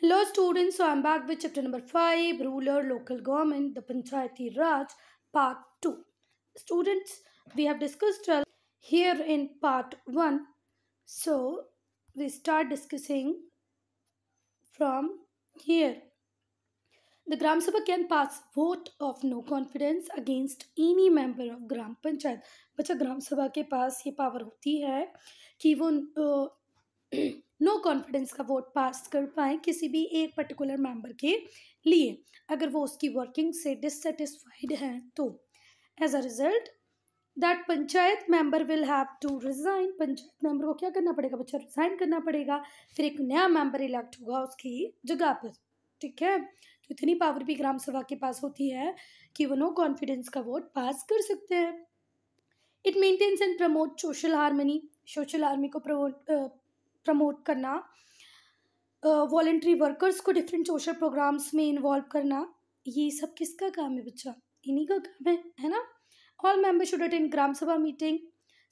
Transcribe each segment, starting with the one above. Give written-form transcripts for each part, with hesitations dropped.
Hello students, so I'm back with chapter number 5, Rural Local Government, the Panchayati Raj, part 2. Students, we have discussed here in part 1. So we start discussing from here. The Gram Sabha can pass vote of no confidence against any member of Gram Panchayat. बच्चा ग्राम सभा के पास ये power होती है कि वो no confidence का vote pass कर पाए किसी भी एक पर्टिकुलर मेंबर के लिए अगर वो उसकी वर्किंग से डिससेटिस्फाइड हैं तो as a result that panchayat member will have to resign. Panchayat member को क्या करना पड़ेगा बच्चा? रिजाइन करना पड़ेगा, फिर एक नया मेंबर इलेक्ट होगा उसकी जगह पर। ठीक है, तो इतनी पावर भी ग्राम सभा के पास होती है कि वो नो कॉन्फिडेंस का वोट पास कर सकते हैं। It maintains and promote social harmony. Social harmony को प्रमोट करना, वॉलंटरी वर्कर्स को डिफरेंट सोशल प्रोग्राम्स में इन्वॉल्व करना, ये सब किसका काम है बच्चा? इन्हीं का काम है ना। ऑल मेंबर्स शुड अटेंड ग्राम सभा मीटिंग।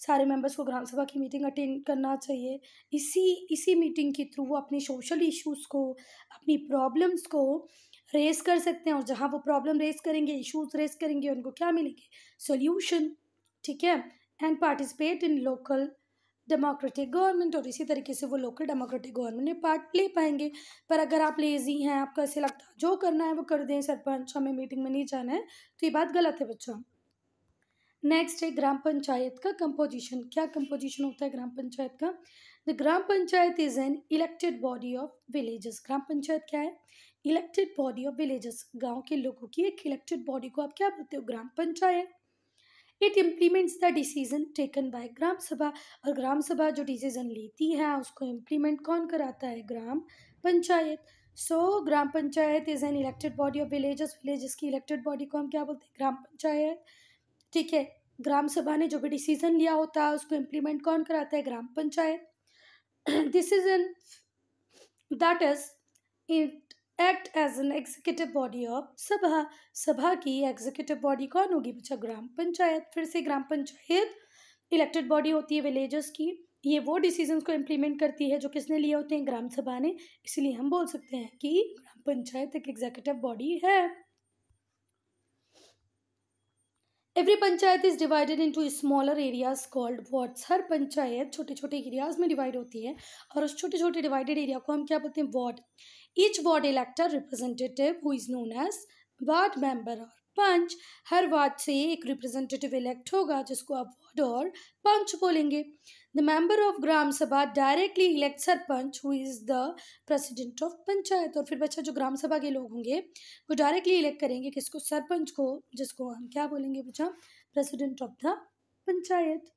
सारे मेंबर्स को ग्राम सभा की मीटिंग अटेंड करना चाहिए। इसी मीटिंग के थ्रू वो अपने सोशल इश्यूज़ को, अपनी प्रॉब्लम्स को रेस कर सकते हैं और जहाँ वो प्रॉब्लम रेस करेंगे, इश्यूज रेस करेंगे, उनको क्या मिलेंगे? सोल्यूशन। ठीक है, and participate in local democratic government, और इसी तरीके से वो लोकल डेमोक्रेटिक गवर्नमेंट में पार्ट ले पाएंगे। पर अगर आप लेजी हैं, आपको ऐसे लगता है जो करना है वो कर दें, सरपंच हमें मीटिंग में नहीं जाना है, तो ये बात गलत है बच्चा। नेक्स्ट है ग्राम पंचायत का कंपोजिशन। क्या कंपोजिशन होता है ग्राम पंचायत का? The gram panchayat is an elected body of villages. Gram panchayat क्या है? इलेक्टेड बॉडी ऑफ विलेजेस, गांव के लोगों की एक इलेक्टेड बॉडी को आप क्या बोलते हो? Gram panchayat. It implements the decision taken by gram sabha, और ग्राम सभा जो डिसीजन लेती है उसको इम्प्लीमेंट कौन कराता है? Gram panchayat. So gram panchayat is an elected body of villages. Villages की इलेक्टेड बॉडी को हम क्या बोलते हैं? ग्राम पंचायत। ठीक है, ग्राम सभा ने जो भी डिसीजन लिया होता है उसको इम्प्लीमेंट कौन कराता है? Gram panchayat. This is an that is it act as an executive body of sabha. Sabha की एग्जीक्यूटिव बॉडी कौन होगी बच्चा? ग्राम पंचायत। फिर से ग्राम पंचायत इलेक्टेड बॉडी होती है विलेजर्स की, ये वो डिसीजंस को इम्प्लीमेंट करती है जो किसने लिए होते हैं? ग्राम सभा ने। इसलिए हम बोल सकते हैं कि ग्राम पंचायत एक एग्जीक्यूटिव बॉडी है। Every panchayat is divided into smaller areas called wards. हर पंचायत छोटे छोटे एरियाज में डिवाइड होती है और उस छोटे छोटे डिवाइडेड एरिया को हम क्या बोलते हैं? Ward. Each ward elect a representative who is known as ward member और पंच। हर वार्ड से एक रिप्रेजेंटेटिव इलेक्ट होगा जिसको आप वार्ड और पंच बोलेंगे। द मेंबर ऑफ ग्राम सभा directly elect sarpanch who is the president of panchayat. और फिर बच्चा जो ग्राम सभा के लोग होंगे वो डायरेक्टली इलेक्ट करेंगे किसको? सरपंच को, जिसको हम क्या बोलेंगे बच्चा? President of the panchayat.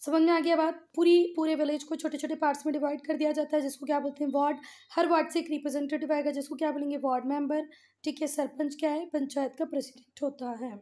समझ में आ गया बात? पूरे विलेज को छोटे छोटे पार्ट्स में डिवाइड कर दिया जाता है जिसको क्या बोलते हैं? वार्ड। हर वार्ड से एक रिप्रेजेंटेटिव आएगा जिसको क्या बोलेंगे? Ward member. ठीक है, सरपंच क्या है? पंचायत का प्रेसिडेंट होता है।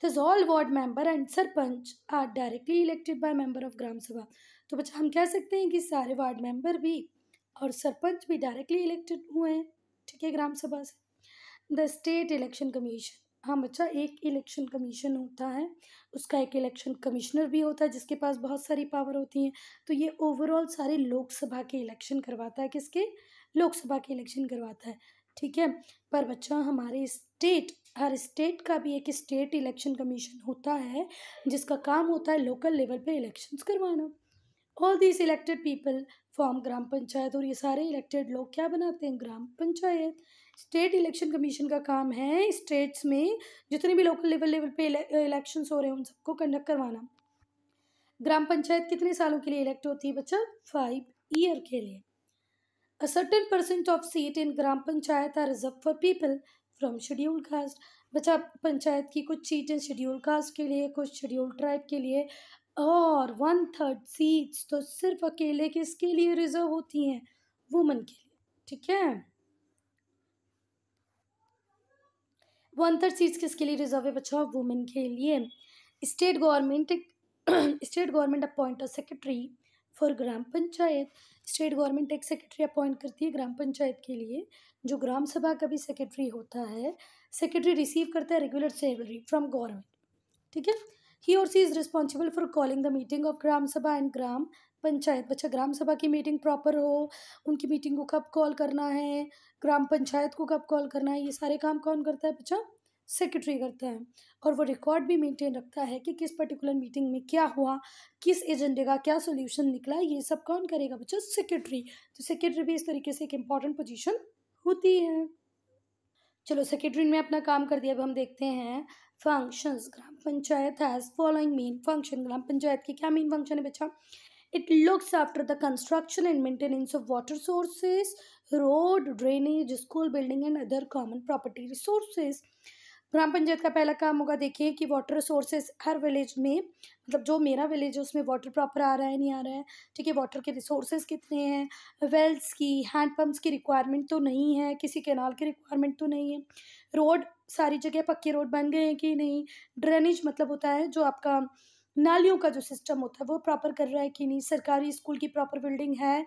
Thus all ward member and sarpanch are directly elected by member of ग्राम सभा। तो बच्चा हम कह सकते हैं कि सारे वार्ड मेंबर भी और सरपंच भी डायरेक्टली इलेक्टेड हुए हैं। ठीक है, ग्राम सभा से। The state election commission. हाँ बच्चा, एक इलेक्शन कमीशन होता है, उसका एक इलेक्शन कमिश्नर भी होता है जिसके पास बहुत सारी पावर होती हैं। तो ये ओवरऑल सारे लोकसभा के इलेक्शन करवाता है। किसके? लोकसभा के इलेक्शन करवाता है। ठीक है, पर बच्चा हमारे हर स्टेट का भी एक स्टेट इलेक्शन कमीशन होता है जिसका काम होता है लोकल लेवल पे इलेक्शंस करवाना। All this elected people form gram panchayat, और ये सारे इलेक्टेड लोग क्या बनाते हैं? Gram panchayat. State election commission का काम है स्टेट्स में जितने भी लोकल लेवल पे इलेक्शंस हो रहे हैं उन सबको कंडक्ट करवाना। ग्राम पंचायत कितने सालों के लिए इलेक्ट होती है बच्चा? 5 ईयर के लिए। A certain percent of seat in gram panchayat are reserved for people from scheduled caste। बच्चा पंचायत की कुछ सीटें शेड्यूल कास्ट के लिए, कुछ शेड्यूल ट्राइब के लिए, और 1/3 सीट्स तो सिर्फ अकेले किसके लिए रिजर्व होती हैं? वुमेन के लिए। ठीक है, 1/3 सीट्स किसके लिए रिजर्व है बच्चा? वुमेन के लिए। State government appoint a secretary for gram panchayat. State government एक सेक्रेटरी अपॉइंट करती है ग्राम पंचायत के लिए, जो ग्राम सभा का भी सेक्रेटरी होता है। सेक्रेटरी रिसीव करता है रेगुलर सैलरी फ्रॉम गवर्नमेंट। ठीक है, ही और she is responsible for calling the meeting of gram sabha and gram panchayat. बच्चा ग्राम सभा की मीटिंग प्रॉपर हो, उनकी मीटिंग को कब कॉल करना है, ग्राम पंचायत को कब कॉल करना है, ये सारे काम कौन करता है बच्चा? सेक्रेटरी करता है। और वो रिकॉर्ड भी मेंटेन रखता है कि किस पर्टिकुलर मीटिंग में क्या हुआ, किस एजेंडे का क्या सोल्यूशन निकला, ये सब कौन करेगा बच्चा? सेक्रेटरी। तो सेक्रेटरी भी इस तरीके से एक इम्पॉर्टेंट पोजीशन होती है। चलो सेक्रेटरी ने अपना काम कर दिया। अब हम देखते हैं functions. Gram panchayat has following main function. Gram panchayat की क्या मेन फंक्शन है बच्चा? It looks after the construction and maintenance of water sources, road, drainage, school building and other common property resources. Gram panchayat का पहला काम होगा, देखिए कि वाटर सोर्सेज हर विलेज में, मतलब जो मेरा विलेज है उसमें वाटर प्रॉपर आ रहा है नहीं आ रहा है, ठीक है, वाटर के रिसोर्सेज कितने हैं, वेल्स की, हैंड पम्प्स की रिक्वायरमेंट तो नहीं है, किसी कैनाल की रिक्वायरमेंट तो नहीं है, रोड सारी जगह पक्के रोड बन गए हैं कि नहीं, ड्रेनेज मतलब होता है जो आपका नालियों का जो सिस्टम होता है वो प्रॉपर कर रहा है कि नहीं, सरकारी स्कूल की प्रॉपर बिल्डिंग है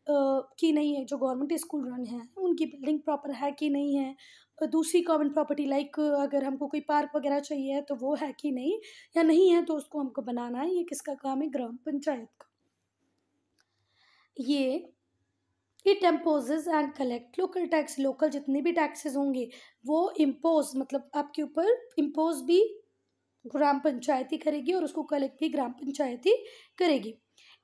कि नहीं है, जो गवर्नमेंट स्कूल रन है उनकी बिल्डिंग प्रॉपर है कि नहीं है, दूसरी कॉमन प्रॉपर्टी लाइक अगर हमको कोई पार्क वगैरह चाहिए तो वो है कि नहीं, या नहीं है तो उसको हमको बनाना है। ये किसका काम है? ग्राम पंचायत का। ये it imposes and collect local tax. Local जितने भी टैक्सेस होंगे वो इम्पोज मतलब आपके ऊपर इम्पोज भी ग्राम पंचायत ही करेगी और उसको कलेक्ट भी ग्राम पंचायत ही करेगी।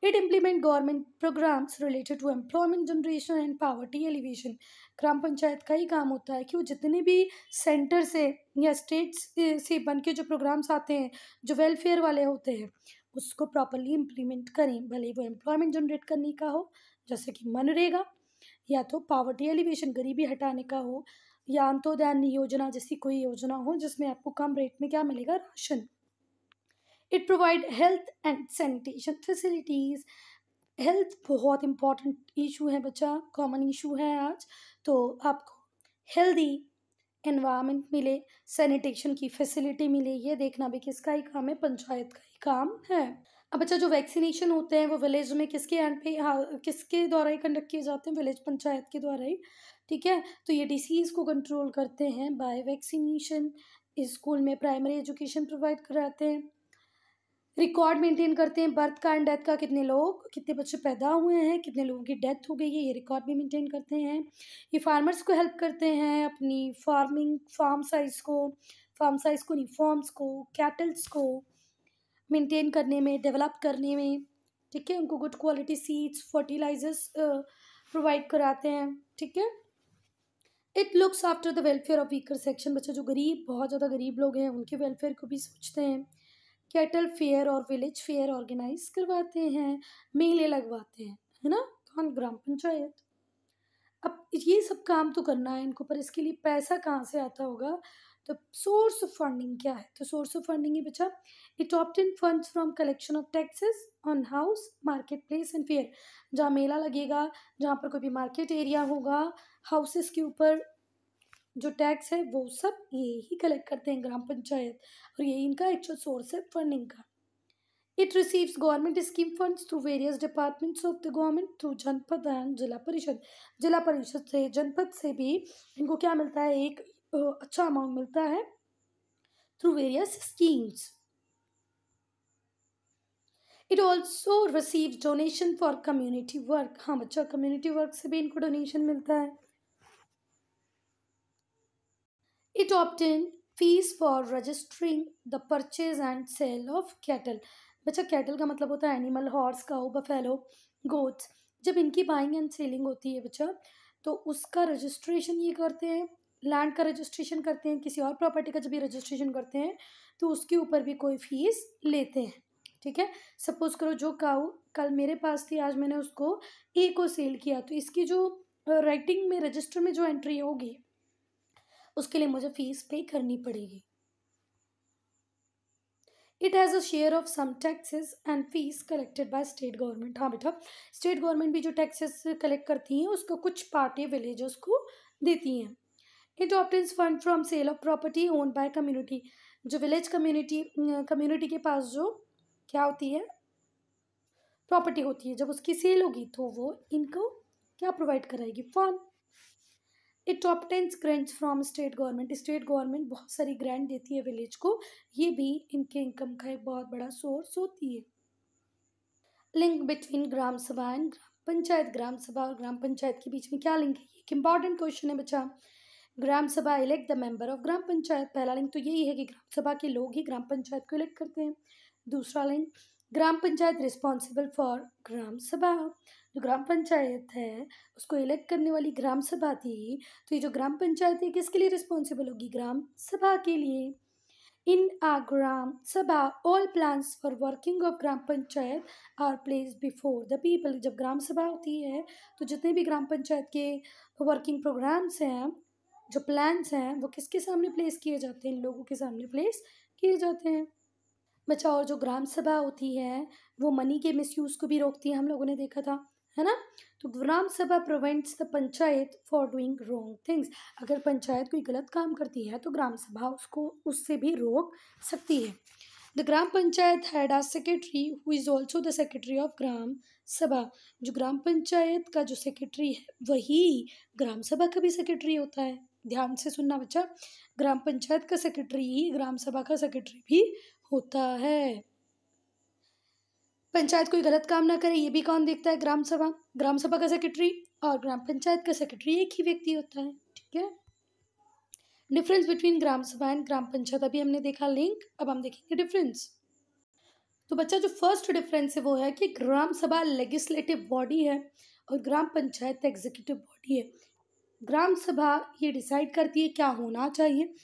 It implement government programs related to employment generation and poverty alleviation. Gram panchayat का ही काम होता है कि वो जितने भी सेंटर से या स्टेट्स से बन के जो प्रोग्राम्स आते हैं जो वेलफेयर वाले होते हैं उसको प्रॉपरली इम्प्लीमेंट करें, भले वो एम्प्लॉयमेंट जनरेट करने का हो जैसे कि मनरेगा, या तो पॉवर्टी एलिवेशन गरीबी हटाने का हो, या अंत्योदय योजना जैसी कोई योजना हो जिसमें आपको कम रेट में क्या मिलेगा? Ration. It provide health and sanitation facilities. Health बहुत इंपॉर्टेंट इशू है बच्चा, कॉमन इशू है आज, तो आपको हेल्दी एनवायरनमेंट मिले, सैनिटेशन की फैसिलिटी मिले, ये देखना भी किसका ही काम है? पंचायत का ही काम है। अब बच्चा जो वैक्सीनेशन होते हैं वो विलेज में किसके एंड पे, हाँ, किसके द्वारा ही कंडक्ट किए जाते हैं? विलेज पंचायत के द्वारा ही, ठीक है। तो ये डिसीज़ को कंट्रोल करते हैं बाय वैक्सीनेशन। स्कूल में प्राइमरी एजुकेशन प्रोवाइड कराते हैं, रिकॉर्ड मेंटेन करते हैं बर्थ का एंड डेथ का, कितने लोग कितने बच्चे पैदा हुए हैं, कितने लोगों की डेथ हो गई है, ये रिकॉर्ड भी मेंटेन करते हैं। ये फार्मर्स को हेल्प करते हैं अपनी फार्म साइज को नहीं, फॉर्म्स को, कैटल्स को मेंटेन करने में, डेवलप करने में, ठीक है। उनको good quality seeds, fertilizers provide कराते हैं, ठीक है। It looks after the welfare of weaker section. बच्चे जो गरीब, बहुत ज़्यादा गरीब लोग हैं उनके वेलफेयर को भी सोचते हैं। कैटल फेयर और विलेज फेयर ऑर्गेनाइज करवाते हैं, मेले लगवाते हैं, है ना, कौन? ग्राम पंचायत। अब ये सब काम तो करना है इनको, पर इसके लिए पैसा कहाँ से आता होगा? तो सोर्स ऑफ फंडिंग क्या है? तो सोर्स ऑफ फंडिंग है बच्चा, it obtain funds from collection of taxes on house, market place and fair. जहाँ मेला लगेगा, जहाँ पर कोई भी मार्केट एरिया होगा, हाउसेस के ऊपर जो टैक्स है वो सब ये ही कलेक्ट करते हैं ग्राम पंचायत, और ये इनका एक्चुअल सोर्स है फंडिंग का। It receives government scheme funds through various departments of the government through जनपद एंड जिला परिषद। जिला परिषद से, जनपद से भी इनको क्या मिलता है? एक अच्छा अमाउंट मिलता है through various schemes. It also receives donation for community work. हाँ बच्चा, कम्युनिटी वर्क से भी इनको डोनेशन मिलता है। It obtained fees for registering the purchase and sale of cattle। बच्चा कैटल का मतलब होता है एनिमल, हॉर्स, काऊ, बफेलो, गोट्स। जब इनकी बाइंग एंड सेलिंग होती है बच्चा तो उसका रजिस्ट्रेशन ये करते हैं, लैंड का रजिस्ट्रेशन करते हैं, किसी और प्रॉपर्टी का जब ये रजिस्ट्रेशन करते हैं तो उसके ऊपर भी कोई फीस लेते हैं, ठीक है। सपोज करो जो काऊ कल मेरे पास थी, आज मैंने उसको ए को सेल किया, तो इसकी जो राइटिंग में, रजिस्टर में जो एंट्री होगी उसके लिए मुझे फीस पे करनी पड़ेगी। It has a share of some taxes and fees collected by state government. हाँ बेटा, स्टेट गवर्नमेंट भी जो टैक्सेस कलेक्ट करती हैं उसका कुछ पार्ट ये विलेजर्स को देती हैं। It obtains fund from sale of property own by community. जो विलेज कम्युनिटी के पास जो क्या होती है? प्रॉपर्टी होती है, जब उसकी सेल होगी तो वो इनको क्या प्रोवाइड कराएगी? Fund. It obtains grants from state government. State government बहुत सारी ग्रांट देती है विलेज को, ये भी इनके इनकम का एक बहुत बड़ा सोर्स होती है। Link between gram sabha and gram panchayat, ग्राम सभा और ग्राम पंचायत के बीच में क्या लिंक है? ये एक इंपॉर्टेंट क्वेश्चन है बच्चा। ग्राम सभा elect the member of gram panchayat, पहला लिंक तो यही है कि ग्राम सभा के लोग ही ग्राम पंचायत को इलेक्ट करते हैं। दूसरा link, gram panchayat responsible for gram sabha, जो ग्राम पंचायत है उसको इलेक्ट करने वाली ग्राम सभा थी, तो ये जो ग्राम पंचायत है किसके लिए रिस्पॉन्सिबल होगी? ग्राम सभा के लिए। इन a gram sabha all plans for working of gram panchayat are place before the people, जब ग्राम सभा होती है तो जितने भी ग्राम पंचायत के वर्किंग प्रोग्राम्स हैं, जो प्लान्स हैं, वो किसके सामने प्लेस किए जाते हैं? लोगों के सामने प्लेस किए जाते हैं बच्चा। और जो ग्राम सभा होती है वो मनी के मिसयूज़ को भी रोकती है, हम लोगों ने देखा था, है ना। तो ग्राम सभा prevents the panchayat for doing wrong things, अगर पंचायत कोई गलत काम करती है तो ग्राम सभा उसको उससे भी रोक सकती है। The gram panchayat had a secretary who is also the secretary of gram sabha, जो ग्राम पंचायत का जो सेक्रेटरी है वही ग्राम सभा का भी सेक्रेटरी होता है। ध्यान से सुनना बच्चा, ग्राम पंचायत का सेक्रेटरी ही ग्राम सभा का सेक्रेटरी भी होता है। पंचायत कोई गलत काम ना करे ये भी कौन देखता है? ग्राम सभा। ग्राम सभा का सेक्रेटरी और ग्राम पंचायत का सेक्रेटरी एक ही व्यक्ति होता है, ठीक है। Difference between gram sabha and gram panchayat, अभी हमने देखा लिंक, अब हम देखेंगे डिफरेंस। तो बच्चा जो फर्स्ट डिफरेंस है वो है कि ग्राम सभा लेजिस्लेटिव बॉडी है और ग्राम पंचायत एग्जीक्यूटिव बॉडी है। ग्राम सभा ये डिसाइड करती है क्या होना चाहिए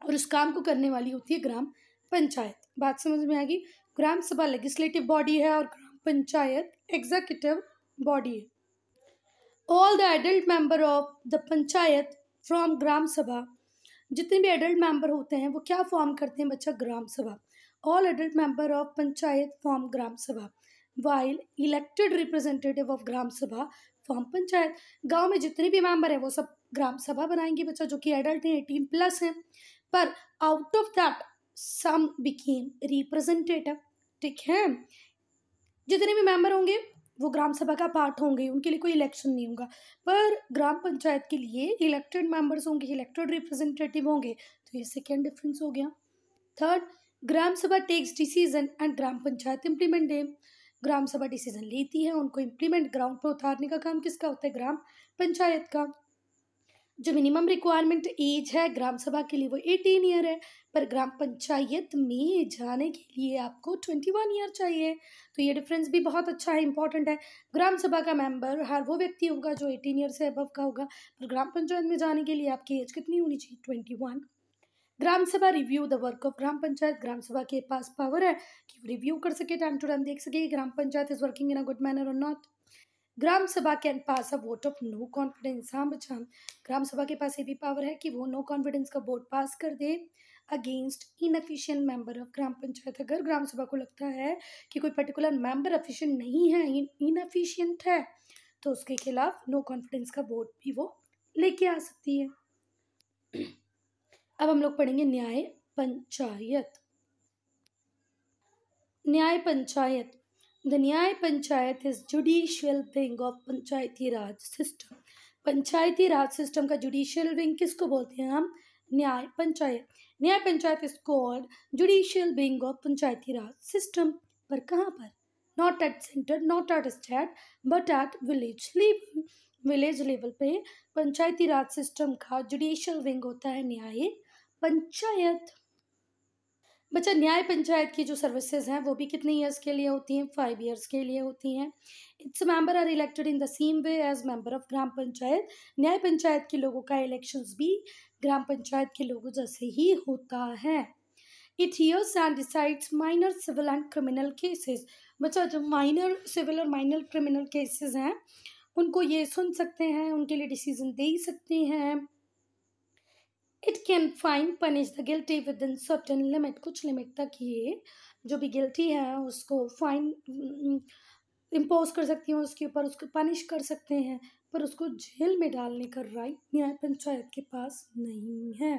और उस काम को करने वाली होती है ग्राम पंचायत। बात समझ में आ गई? ग्राम सभा लेजिस्लेटिव बॉडी है और ग्राम पंचायत एग्जीक्यूटिव बॉडी है। All the adult member of the panchayat from gram sabha, जितने भी एडल्ट मेंबर होते हैं वो क्या फॉर्म करते हैं बच्चा? Gram sabha. All adult member of panchayat form gram sabha, while elected representative of gram sabha form panchayat. गांव में जितने भी मेंबर हैं वो सब ग्राम सभा बनाएंगे बच्चा, जो कि एडल्ट हैं, 18+ हैं, पर out of that some became representative, ठीक है। जितने भी मेंबर होंगे वो ग्राम सभा का पार्ट होंगे, उनके लिए कोई इलेक्शन नहीं होगा, पर ग्राम पंचायत के लिए इलेक्टेड मेंबर्स होंगे, इलेक्टेड रिप्रेजेंटेटिव होंगे। तो ये सेकेंड डिफरेंस हो गया। Third, gram sabha takes decision and gram panchayat implement them, gram sabha decision लेती है, उनको इम्प्लीमेंट ग्राउंड पर उतारने का काम किसका होता है? ग्राम पंचायत का। जो मिनिमम रिक्वायरमेंट एज है ग्राम सभा के लिए वो 18 ईयर है, पर ग्राम पंचायत में जाने के लिए आपको 21 ईयर चाहिए। तो ये डिफरेंस भी बहुत अच्छा है, इंपॉर्टेंट है। ग्राम सभा का मेंबर हर वो व्यक्ति होगा जो 18 ईयर से अबव का होगा, पर ग्राम पंचायत में जाने के लिए आपकी एज कितनी होनी चाहिए? 21। ग्राम सभा review the work of gram panchayat, ग्राम सभा के पास पावर है कि वो रिव्यू कर सके, टाइम टू टाइम देख सके gram panchayat is working in a good manner और not. Gram sabha can pass a vote of no confidence, हाँ बच्चा, ग्राम सभा के पास ये भी पावर है कि वो नो कॉन्फिडेंस का वोट पास कर दे against inefficient member of gram panchayat. अगर ग्राम सभा को लगता है कि कोई पर्टिकुलर मेंबर एफिशिएंट नहीं है, इनएफिशिएंट है, तो उसके खिलाफ नो कॉन्फिडेंस का वोट भी वो लेके आ सकती है। अब हम लोग पढ़ेंगे न्याय पंचायत। न्याय पंचायत, द न्याय panchayat is judicial wing of panchayati raj system. Panchayati raj system का जुडिशियल विंग किसको बोलते हैं हम? न्याय panchayat. Nyaya panchayat is called judicial wing of panchayati raj system, पर कहाँ पर? Not at centre, not at state, but at village level. Village level पे पंचायती राज सिस्टम का जुडिशियल विंग होता है न्याय पंचायत। बच्चा, न्याय पंचायत की जो सर्विसेज हैं वो भी कितने ईयर्स के लिए होती हैं? 5 ईयर्स के लिए होती हैं। Its member are elected in the same way as member of gram panchayat. Nyaya panchayat के लोगों का इलेक्शंस भी ग्राम पंचायत के लोगों जैसे ही होता है। It hears and decides minor civil and criminal cases. बच्चा, जो माइनर सिविल और माइनर क्रिमिनल केसेस हैं उनको ये सुन सकते हैं, उनके लिए डिसीजन दे ही सकते हैं। It can fine punish the guilty with in certain limit, कुछ लिमिट तक ये जो भी गिल्टी है उसको फाइन इम्पोज कर सकती हैं उसके ऊपर, उसको पनिश कर सकते हैं, पर उसको जेल में डालने का राइट न्याय पंचायत के पास नहीं है।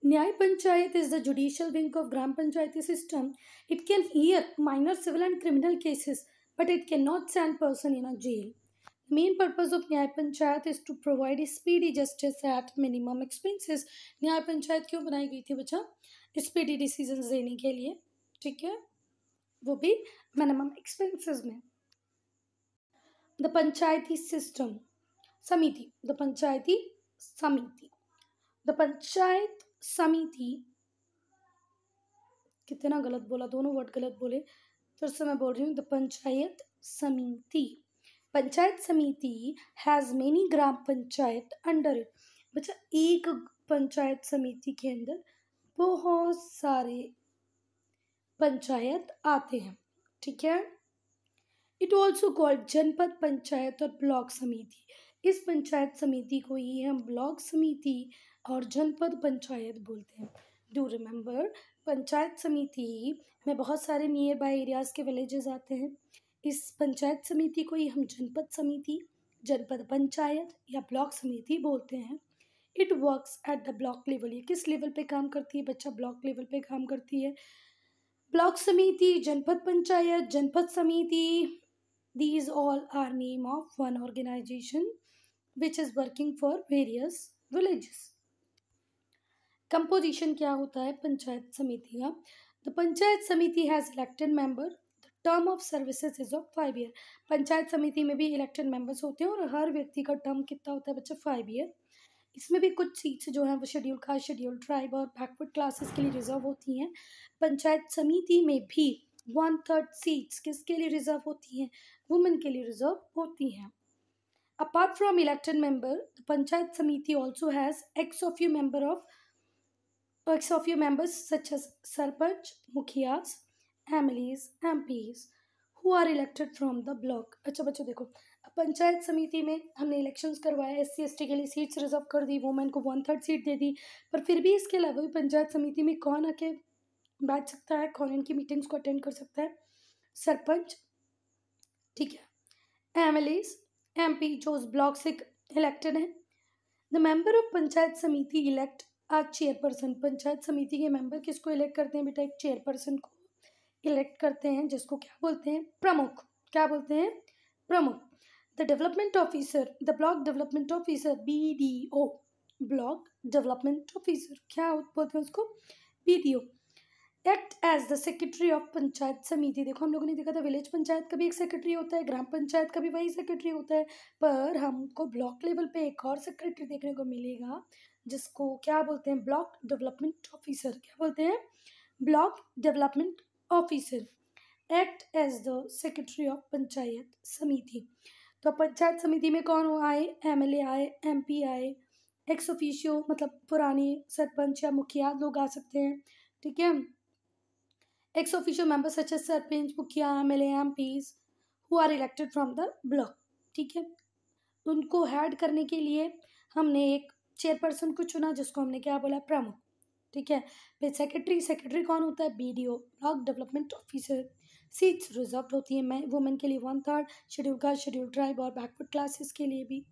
न्याय panchayat is the judicial wing of gram Panchayati system. It can hear minor civil and criminal cases, but it cannot send person in a jail. The main purpose of न्याय panchayat is to provide speedy justice at minimum expenses. न्याय पंचायत क्यों बनाई गई थी बच्चा? Speedy decisions देने के लिए, ठीक है, वो भी मिनिमम एक्सपेंसेस में। द पंचायती सिस्टम समिति, द पंचायती समिति, द पंचायत समिति, कितना गलत बोला, दोनों वर्ड गलत बोले, फिर से मैं बोल रही हूँ, द पंचायत समिति। पंचायत समिति has many gram panchayat under it. बच्चा एक पंचायत समिति के अंदर बहुत सारे पंचायत आते हैं, ठीक है। इट ऑल्सो कॉल्ड जनपद पंचायत और ब्लॉक समिति। इस पंचायत समिति को ही हम ब्लॉक समिति और जनपद पंचायत बोलते हैं। डू रिमेंबर, पंचायत समिति में बहुत सारे नियर बाय एरियाज के विलेजेस आते हैं। इस पंचायत समिति को ही हम जनपद समिति, जनपद पंचायत या ब्लॉक समिति बोलते हैं। It works at the block level. ये किस लेवल पे काम करती है बच्चा? ब्लॉक लेवल पे काम करती है। ब्लॉक समिति, जनपद पंचायत, जनपद समिति, these all are name of one organization which is working for various villages. Composition क्या होता है पंचायत समिति का? The पंचायत समिति has elected member. The term of services is of 5 year. Panchayat समिति में भी इलेक्टेड मेंबर्स होते हैं और हर व्यक्ति का टर्म कितना होता है बच्चा? 5 ईयर। इसमें भी कुछ सीट्स जो हैं वो शेड्यूल कास्ट, शेड्यूल ट्राइब और बैकवर्ड क्लासेस के लिए रिजर्व होती हैं। पंचायत समिति में भी 1/3 सीट्स किसके लिए रिजर्व होती हैं? वुमेन के लिए रिजर्व होती हैं। Apart from elected member, the panchayat samiti also has ex officio members such as sarpanch, mukhias, MLAs, MPs who are elected from the block. अच्छा बच्चों देखो, पंचायत समिति में हमने इलेक्शंस करवाए, एससी एसटी के लिए सीट्स रिजर्व कर दी, वुमेन को 1/3 सीट दे दी, पर फिर भी इसके अलावा भी पंचायत समिति में कौन आके बैठ सकता है, कौन इनकी मीटिंग्स को अटेंड कर सकता है? सरपंच, ठीक है, एमएलएज, एमपी जो उस ब्लॉक से इलेक्टेड है। द मेंबर ऑफ पंचायत समिति इलेक्ट आ चेयरपर्सन। पंचायत समिति के मेंबर किसको इलेक्ट करते हैं बेटा? एक चेयरपर्सन को इलेक्ट करते हैं, जिसको क्या बोलते हैं? प्रमुख। क्या बोलते हैं? प्रमुख। The development officer, the block development officer, BDO, block development officer, क्या बोलते हैं उसको? BDO. Act as the secretary of panchayat samiti. देखो हम लोगों ने देखा था विलेज पंचायत का भी एक सेक्रेटरी होता है, ग्राम पंचायत का भी वही सेक्रेटरी होता है, पर हमको ब्लॉक लेवल पे एक और सेक्रेटरी देखने को मिलेगा जिसको क्या बोलते हैं? Block development officer. क्या बोलते हैं? Block development officer. Act as the secretary of panchayat samiti. तो पंचायत समिति में कौन आए? एमएलए आए, एमपी आए, एक्स ऑफिशियो मतलब पुराने सरपंच या मुखिया लोग आ सकते हैं, ठीक है। Ex officio member such as sarpanch, mukhia, MLA, MPs who are elected from the block, ठीक है। उनको हेड करने के लिए हमने एक चेयरपर्सन को चुना जिसको हमने क्या बोला? प्रमुख, ठीक है। फिर सेक्रेटरी कौन होता है? BDO, block development officer. Seats reserve होती है वुमेन के लिए 1/3, शेड्यूल कास्ट, शेड्यूल ट्राइब और बैकवर्ड क्लासेस के लिए भी।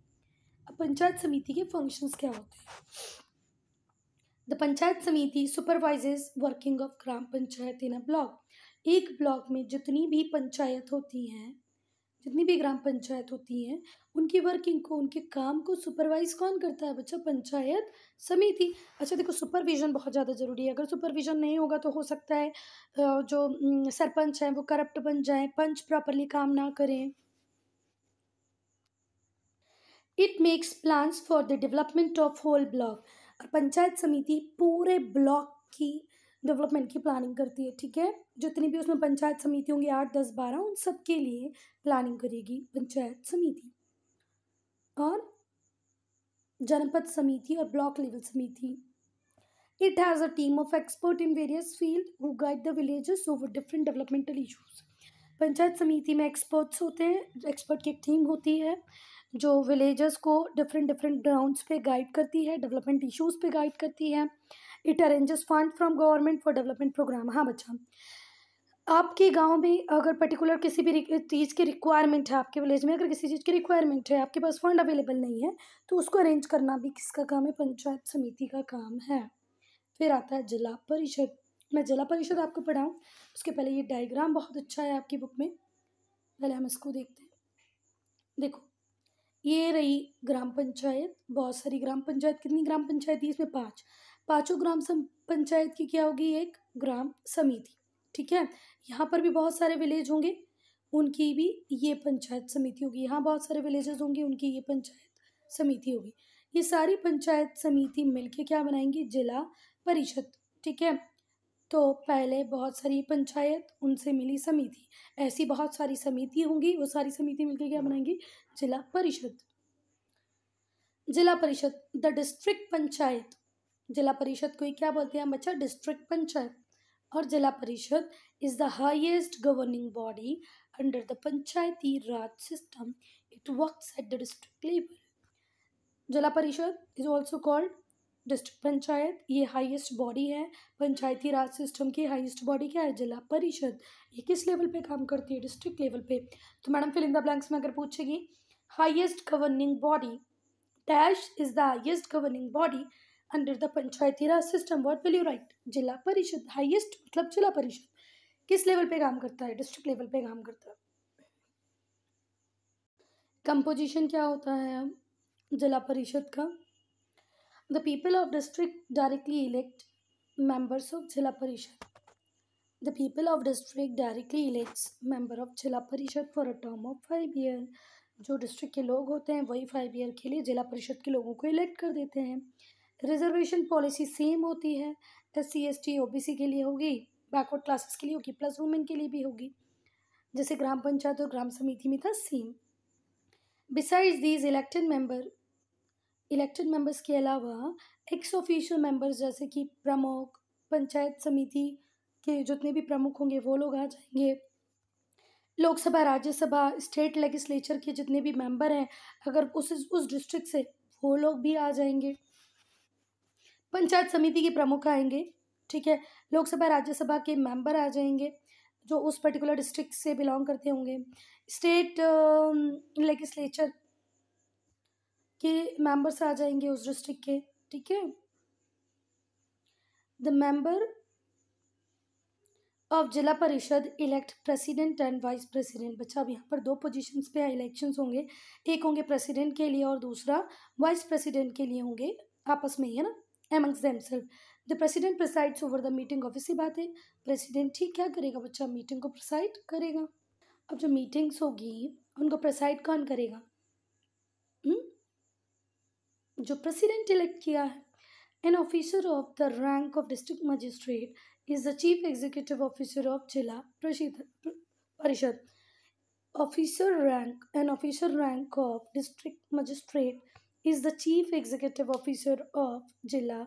अब पंचायत समिति के फंक्शंस क्या होते हैं? द पंचायत समिति supervises working of gram panchayat in a block. एक ब्लॉक में जितनी भी पंचायत होती हैं, जितनी भी ग्राम पंचायत होती हैं, उनकी वर्किंग को, उनके काम को सुपरवाइज कौन करता है बच्चा? पंचायत समिति। अच्छा देखो, सुपरविजन बहुत ज़्यादा ज़रूरी है। अगर सुपरविजन नहीं होगा तो हो सकता है जो सरपंच हैं वो करप्ट बन जाएं, पंच प्रॉपरली काम ना करें। It makes plans for the development of whole block. और पंचायत समिति पूरे ब्लॉक की डेवलपमेंट की प्लानिंग करती है, ठीक है। जितनी भी उसमें पंचायत समिति होंगी 8, 10, 12, उन सब के लिए प्लानिंग करेगी पंचायत समिति। और जनपद समिति और ब्लॉक लेवल समिति, it has a team of expert in various field who guide the villages over different developmental issues. Panchayat समिति में एक्सपर्ट्स होते हैं, एक्सपर्ट की एक टीम होती है जो विलेजेस को डिफरेंट ग्राउंड्स पे गाइड करती है, डेवलपमेंट इश्यूज पे गाइड करती है। It arranges fund from government for development program. हाँ बच्चा, आपके गांव में अगर पर्टिकुलर किसी भी चीज़ की रिक्वायरमेंट है, आपके विलेज में अगर किसी चीज़ की रिक्वायरमेंट है, आपके पास फंड अवेलेबल नहीं है, तो उसको अरेंज करना भी किसका काम है? पंचायत समिति का काम है। फिर आता है जिला परिषद। मैं जिला परिषद आपको पढ़ाऊँ उसके पहले ये डायग्राम बहुत अच्छा है आपकी बुक में, पहले हम इसको देखते हैं। देखो ये रही ग्राम पंचायत, बहुत सारी ग्राम पंचायत। कितनी ग्राम पंचायत थी इसमें? 5। पाँचों ग्राम पंचायत की क्या होगी? एक ग्राम समिति, ठीक है। यहाँ पर भी बहुत सारे विलेज होंगे, उनकी भी ये पंचायत समिति होगी। यहाँ बहुत सारे विलेजेस होंगे, उनकी ये पंचायत समिति होगी। ये सारी पंचायत समिति मिलके क्या बनाएंगी? जिला परिषद। ठीक है। तो पहले बहुत सारी पंचायत, उनसे मिली समिति, ऐसी बहुत सारी समिति होंगी, वो सारी समिति मिलकर क्या बनाएंगी? जिला परिषद। जिला परिषद, द डिस्ट्रिक्ट पंचायत। जिला परिषद को ही क्या बोलते हैं बच्चा? डिस्ट्रिक्ट पंचायत। और जिला परिषद is the highest governing body under the panchayati raj system. It works at the district level. जिला परिषद is also called district panchayat. ये हाईएस्ट बॉडी है पंचायती राज सिस्टम की। हाईएस्ट बॉडी क्या है? जिला परिषद। ये किस लेवल पे काम करती है? डिस्ट्रिक्ट लेवल पे। तो madam fill in the blanks में अगर पूछेगी highest governing body dash is the highest governing body under the panchayati raj system, what will you write? Zila parishad. Highest मतलब जिला परिषद किस लेवल पे काम करता है? डिस्ट्रिक्ट लेवल पे काम करता है। कंपोजिशन क्या होता है जिला परिषद का? The people of district directly elect members of Jila Parishad. The people of district directly elects member of Jila Parishad for a term of 5 years. जो डिस्ट्रिक्ट के लोग होते हैं वही 5 ईयर के लिए जिला परिषद के लोगों को इलेक्ट कर देते हैं। रिजर्वेशन पॉलिसी सेम होती है। SC ST OBC के लिए होगी, बैकवर्ड क्लासेस के लिए होगी, प्लस वुमेन के लिए भी होगी, जैसे ग्राम पंचायत और ग्राम समिति में था same. Besides these elected members के अलावा एक्स ऑफिशियल मेंबर्स जैसे कि प्रमुख, पंचायत समिति के जितने भी प्रमुख होंगे वो लोग आ जाएंगे। लोकसभा, राज्यसभा, स्टेट लेजिस्लेचर के जितने भी मेंबर हैं अगर उस डिस्ट्रिक्ट से, वो लोग भी आ जाएंगे। पंचायत समिति के प्रमुख आएंगे। ठीक है। लोकसभा, राज्यसभा के मेंबर आ जाएंगे जो उस पर्टिकुलर डिस्ट्रिक्ट से बिलोंग करते होंगे। स्टेट लेजिस्लेचर के मेंबर्स आ जाएंगे उस डिस्ट्रिक्ट के। ठीक है। द मेंबर ऑफ जिला परिषद elect president and vice president. बच्चा अब यहाँ पर दो पोजीशंस पे इलेक्शंस होंगे, एक होंगे प्रेसिडेंट के लिए और दूसरा वाइस प्रेसिडेंट के लिए होंगे, आपस में ही है ना, amongst themselves. The president presides over the meeting. Obviously बात है प्रेसिडेंट ही क्या करेगा बच्चा? मीटिंग को प्रिसाइड करेगा। अब जो मीटिंग्स होगी उनको प्रिसाइड कौन करेगा? जो प्रेसिडेंट इलेक्ट किया है। An officer of the rank of district magistrate is the chief executive officer of जिला परिषद। An officer rank of district magistrate is the chief executive officer of जिला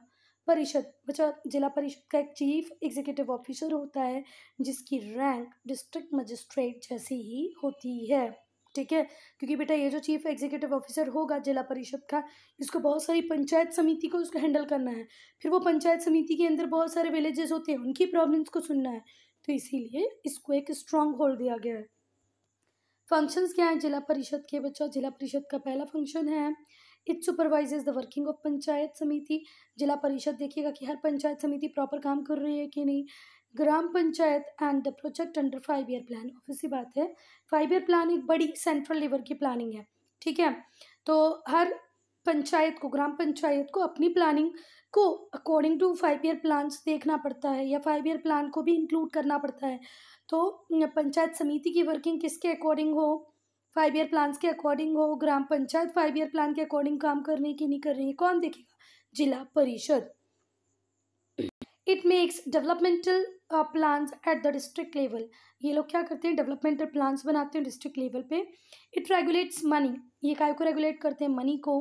परिषद। बच्चा जिला परिषद का एक चीफ एग्जीक्यूटिव ऑफिसर होता है जिसकी रैंक डिस्ट्रिक्ट मजिस्ट्रेट जैसी ही होती है। ठीक है। क्योंकि बेटा ये जो चीफ एग्जीक्यूटिव ऑफिसर होगा जिला परिषद का, इसको बहुत सारी पंचायत समिति को उसको हैंडल करना है। फिर वो पंचायत समिति के अंदर बहुत सारे विलेजेस होते हैं, उनकी प्रॉब्लम्स को सुनना है, तो इसीलिए इसको एक स्ट्रॉन्ग होल्ड दिया गया है। फंक्शंस क्या है जिला परिषद के बच्चा? जिला परिषद का पहला फंक्शन है it supervises the working of panchayat समिति। जिला परिषद देखिएगा कि हर पंचायत समिति प्रॉपर काम कर रही है कि नहीं। Gram panchayat and the project under 5 year plan. Obviously बात है 5 ईयर प्लान एक बड़ी सेंट्रल लेवल की प्लानिंग है। ठीक है। तो हर पंचायत को, ग्राम पंचायत को अपनी प्लानिंग को अकॉर्डिंग टू 5 ईयर प्लान्स देखना पड़ता है, या 5 ईयर प्लान को भी इंक्लूड करना पड़ता है। तो पंचायत समिति की वर्किंग किसके अकॉर्डिंग हो? 5 ईयर प्लान्स के अकॉर्डिंग हो। ग्राम पंचायत 5 ईयर प्लान के अकॉर्डिंग काम कर रही है कि नहीं कर रही है, कौन देखेगा? जिला परिषद। It makes developmental plans at the district level. ये लोग क्या करते हैं? डेवलपमेंटल प्लान्स बनाते हैं डिस्ट्रिक्ट लेवल पे। It regulates money. ये काय को रेगुलेट करते हैं? मनी को।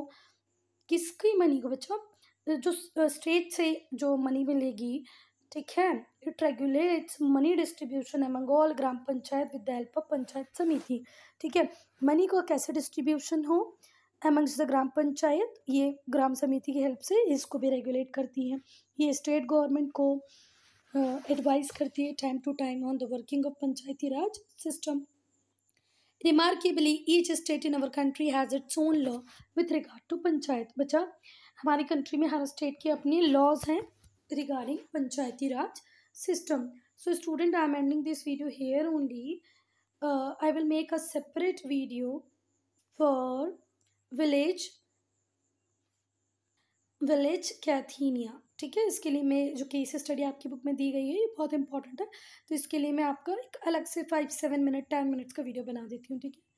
किसकी मनी को बच्चों? जो स्टेट से जो मनी मिलेगी। ठीक है। It regulates money distribution among all gram panchayat with the help of panchayat समिति। ठीक है। मनी को कैसे डिस्ट्रीब्यूशन हो अमंग्स द ग्राम पंचायत, ये ग्राम समिति की हेल्प से इसको भी रेगुलेट करती है। ये स्टेट गवर्नमेंट को एडवाइस करती है time to time on the working of panchayati raj system. Remarkably each state in our country has its own law with regard to panchayat. बच्चा हमारी कंट्री में हर स्टेट के अपने लॉज हैं regarding Panchayati Raj system. So student, I am ending this video here only. I will make a separate video for village Cathenia. ठीक है, इसके लिए मैं जो केस स्टडी आपकी बुक में दी गई है ये बहुत इंपॉर्टेंट है, तो इसके लिए मैं आपका एक अलग से 5-7 मिनट 10 मिनट्स का वीडियो बना देती हूँ, ठीक है।